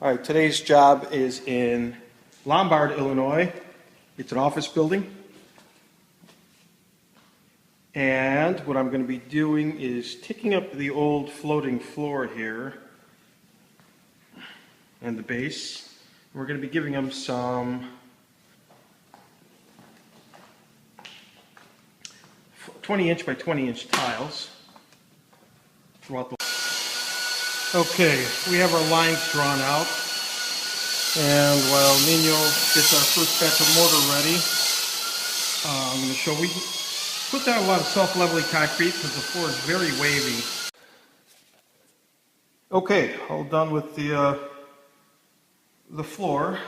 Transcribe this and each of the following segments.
All right, today's job is in Lombard, Illinois. It's an office building. And what I'm going to be doing is taking up the old floating floor here and the base. We're going to be giving them some 20-inch by 20-inch tiles throughout the. Okay, we have our lines drawn out, and while Nino gets our first batch of mortar ready, I'm going to show we put down a lot of self-leveling concrete because the floor is very wavy. Okay, all done with the floor.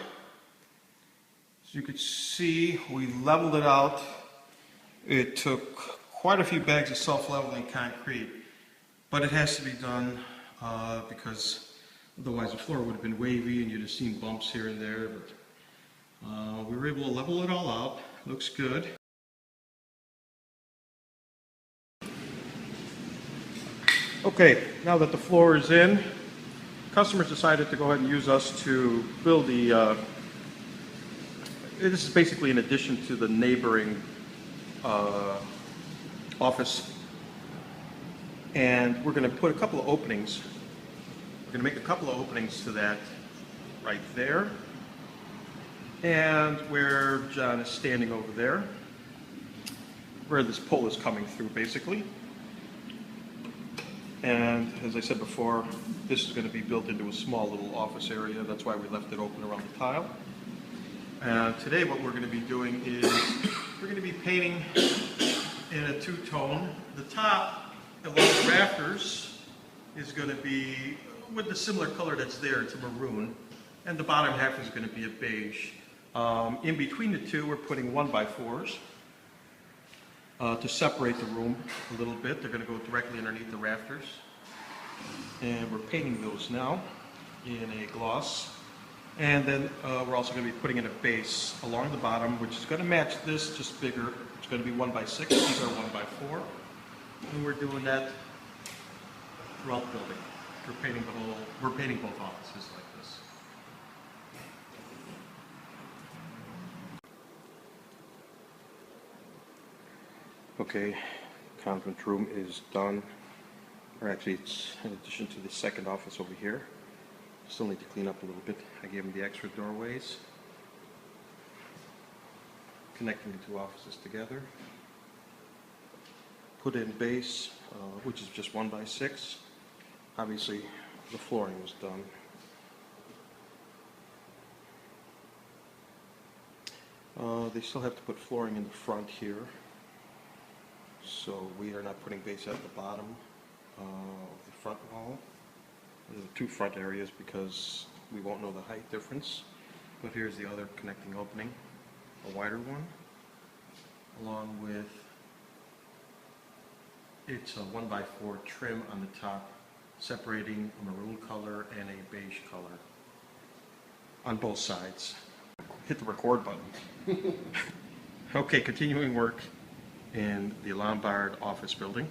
As you can see, we leveled it out. It took quite a few bags of self-leveling concrete, but it has to be done because otherwise the floor would have been wavy and you'd have seen bumps here and there. But we were able to level it all out. Looks good. Okay, now that the floor is in, customers decided to go ahead and use us to build the, this is basically an addition to the neighboring office. And we're going to put a couple of openings. We're going to make a couple of openings to that right there. And where John is standing over there, where this pole is coming through basically. And as I said before, this is going to be built into a small little office area. That's why we left it open around the tile. And today what we're going to be doing is we're going to be painting in a two-tone. The top along the rafters is going to be with the similar color that's there. It's a maroon. And the bottom half is going to be a beige. In between the two, we're putting 1x4s. To separate the room a little bit. They're going to go directly underneath the rafters. And we're painting those now in a gloss. And then we're also going to be putting in a base along the bottom, which is going to match this, just bigger. It's going to be 1x6. These are 1x4. And we're doing that throughout the building. We're painting both offices like this. Okay, conference room is done, or actually it's in addition to the second office over here. Still need to clean up a little bit. I gave them the extra doorways, connecting the two offices together. Put in base, which is just 1x6. Obviously the flooring was done. They still have to put flooring in the front here. So we are not putting base at the bottom of the front wall. There's the two front areas because we won't know the height difference. But here's the other connecting opening, a wider one, along with it's a 1x4 trim on the top, separating a maroon color and a beige color on both sides. Hit the record button. Okay, continuing work in the Lombard office building.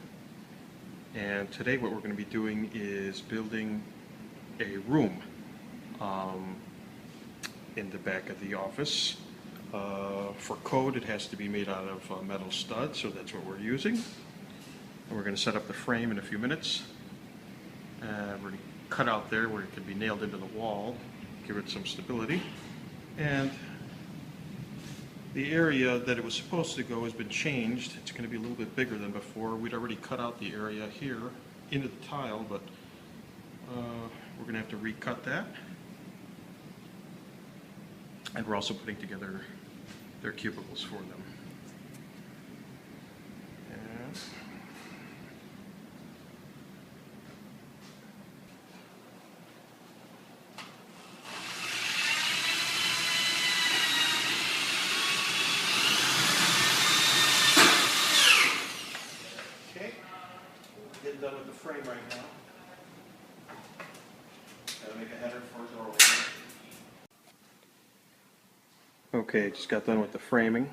And today what we're going to be doing is building a room in the back of the office. For code it has to be made out of metal studs, so that's what we're using. And we're going to set up the frame in a few minutes. And we're going to cut out there where it can be nailed into the wall, give it some stability. And the area that it was supposed to go has been changed. It's going to be a little bit bigger than before. We'd already cut out the area here into the tile, but we're going to have to recut that. And we're also putting together their cubicles for them. And getting done with the frame right now. Gotta make a header for a door opener. Okay, just got done with the framing.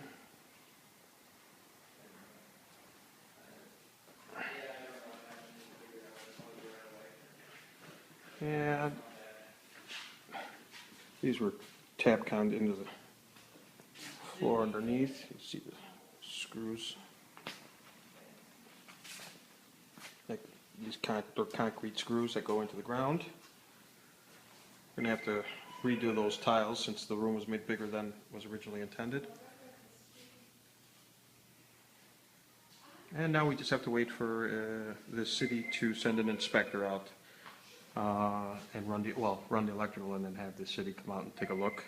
And These were Tapconed into the floor underneath. You see the screws. Like these they're concrete screws that go into the ground. We're going to have to redo those tiles since the room was made bigger than was originally intended. And now we just have to wait for the city to send an inspector out and run the electrical and then have the city come out and take a look.